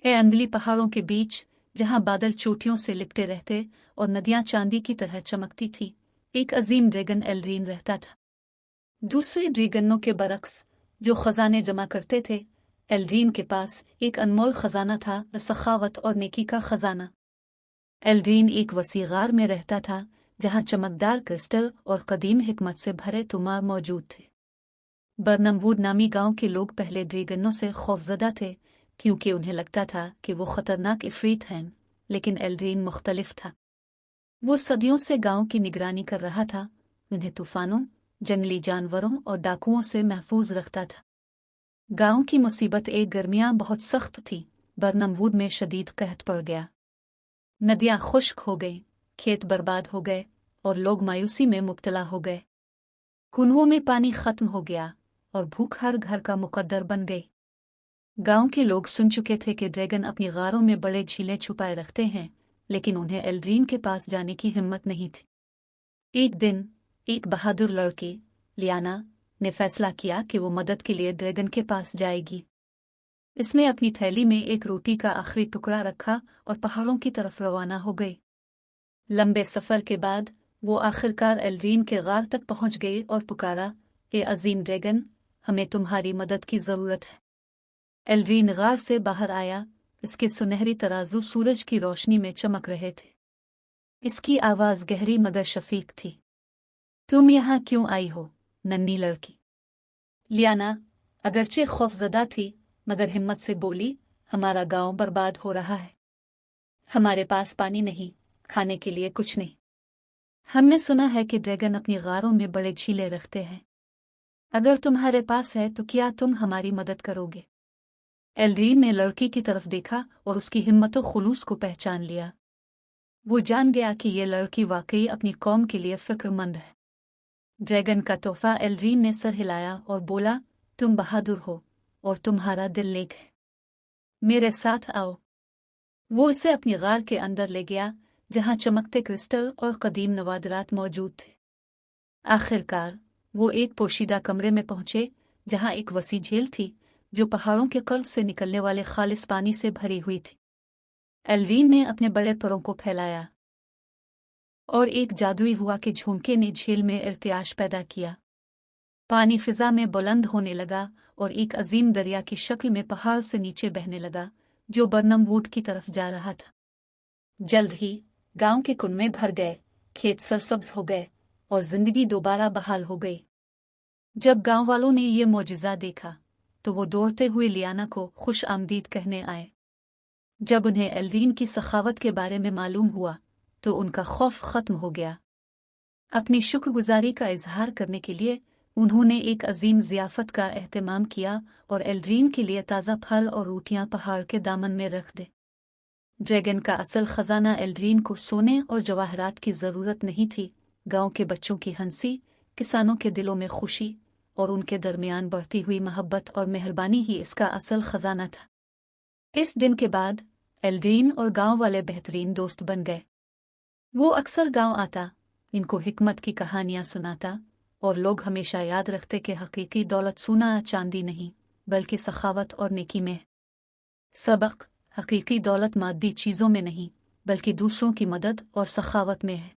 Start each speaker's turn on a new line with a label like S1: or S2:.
S1: ए अंदली पहाड़ों के बीच, जहां बादल चोटियों से लिपटे रहते और नदियां चांदी की तरह चमकती थी, एक अजीम ड्रैगन एल्ड्रीन रहता था। दूसरे ड्रैगनों के बरक्स, जो खजाने जमा करते थे, एल्ड्रीन के पास एक अनमोल खजाना था, सखावत और नेकी का खजाना। एल्ड्रीन एक वसी गार में रहता था, जहां चमकदार क्रिस्टल और कदीम हिकमत से भरे तुमार मौजूद थे। बर्नमवुड नामी गांव के लोग पहले ड्रैगनों से खौफजदा थे, क्योंकि उन्हें लगता था कि वो खतरनाक इफरीत हैं, लेकिन एल्ड्रीन मुख्तलिफ था। वो सदियों से गांव की निगरानी कर रहा था, उन्हें तूफानों, जंगली जानवरों और डाकुओं से महफूज रखता था। गांव की मुसीबत एक गर्मियां बहुत सख्त थी। बर्नमवुड में शदीद कहत पड़ गया। नदियां खुश्क हो गईं, खेत बर्बाद हो गए और लोग मायूसी में मुब्तला हो गए। कुओं में पानी खत्म हो गया और भूख हर घर का मुकद्दर बन गई। गांव के लोग सुन चुके थे कि ड्रैगन अपनी गारों में बड़े झीलें छुपाए रखते हैं, लेकिन उन्हें एल्ड्रीन के पास जाने की हिम्मत नहीं थी। एक दिन एक बहादुर लड़की, लियाना, ने फैसला किया कि वो मदद के लिए ड्रैगन के पास जाएगी। इसने अपनी थैली में एक रोटी का आखिरी टुकड़ा रखा और पहाड़ों की तरफ रवाना हो गई। लंबे सफर के बाद वो आखिरकार एल्ड्रीन के गार तक पहुंच गई और पुकारा, ए अजीम ड्रैगन, हमें तुम्हारी मदद की जरूरत है। एल्ड्रीन गार से बाहर आया, इसके सुनहरी तराजू सूरज की रोशनी में चमक रहे थे। इसकी आवाज गहरी मगर शफीक थी। तुम यहाँ क्यों आई हो, नन्ही लड़की? लियाना, अगरचे खौफजदा थी, मगर हिम्मत से बोली, हमारा गांव बर्बाद हो रहा है। हमारे पास पानी नहीं, खाने के लिए कुछ नहीं। हमने सुना है कि ड्रैगन अपनी गारों में बड़े झीले रखते हैं। अगर तुम्हारे पास है तो क्या तुम हमारी मदद करोगे? एल्ड्रीन ने लड़की की तरफ देखा और उसकी हिम्मत और खुलूस को पहचान लिया। वो जान गया कि ये लड़की वाकई अपनी कौम के लिए फिक्रमंद है। ड्रैगन का तोहफा एल्ड्रीन ने सर हिलाया और बोला, तुम बहादुर हो और तुम्हारा दिल नेक है। मेरे साथ आओ। वो इसे अपनी गार के अंदर ले गया, जहां चमकते क्रिस्टल और कदीम नवादरात मौजूद थे। आखिरकार वो एक पोशीदा कमरे में पहुंचे, जहां एक वसी झील थी, जो पहाड़ों के कल्ब से निकलने वाले खालिस पानी से भरी हुई थी। एल्ड्रीन ने अपने बड़े परों को फैलाया और एक जादुई हुआ के झोंके ने झील में इर्तियाश पैदा किया। पानी फिजा में बुलंद होने लगा और एक अजीम दरिया की शक्ल में पहाड़ से नीचे बहने लगा, जो बर्नमवुड की तरफ जा रहा था। जल्द ही गांव के कुएं भर गए, खेत सरसब्ज हो गए और जिंदगी दोबारा बहाल हो गई। जब गांव वालों ने ये मौजज़ा देखा, तो वो दौड़ते हुए लियाना को खुश आमदीद कहने आए। जब उन्हें एल्ड्रीन की सखावत के बारे में मालूम हुआ, तो उनका खौफ खत्म हो गया। अपनी शुक्रगुजारी का इजहार करने के लिए उन्होंने एक अजीम ज़ियाफ़त का एहतमाम किया और एल्ड्रीन के लिए ताज़ा फल और रोटियां पहाड़ के दामन में रख दे। ड्रैगन का असल खजाना एल्ड्रीन को सोने और जवाहरात की ज़रूरत नहीं थी। गांव के बच्चों की हंसी, किसानों के दिलों में खुशी और उनके दरमियान बढ़ती हुई मोहब्बत और मेहरबानी ही इसका असल खजाना था। इस दिन के बाद एल्ड्रीन और गांव वाले बेहतरीन दोस्त बन गए। वो अक्सर गांव आता, इनको हिकमत की कहानियां सुनाता और लोग हमेशा याद रखते कि हकीकी दौलत सोना चांदी नहीं, बल्कि सखावत और नेकी में। सबक: हकीकी दौलत मादी चीज़ों में नहीं, बल्कि दूसरों की मदद और सखावत में है।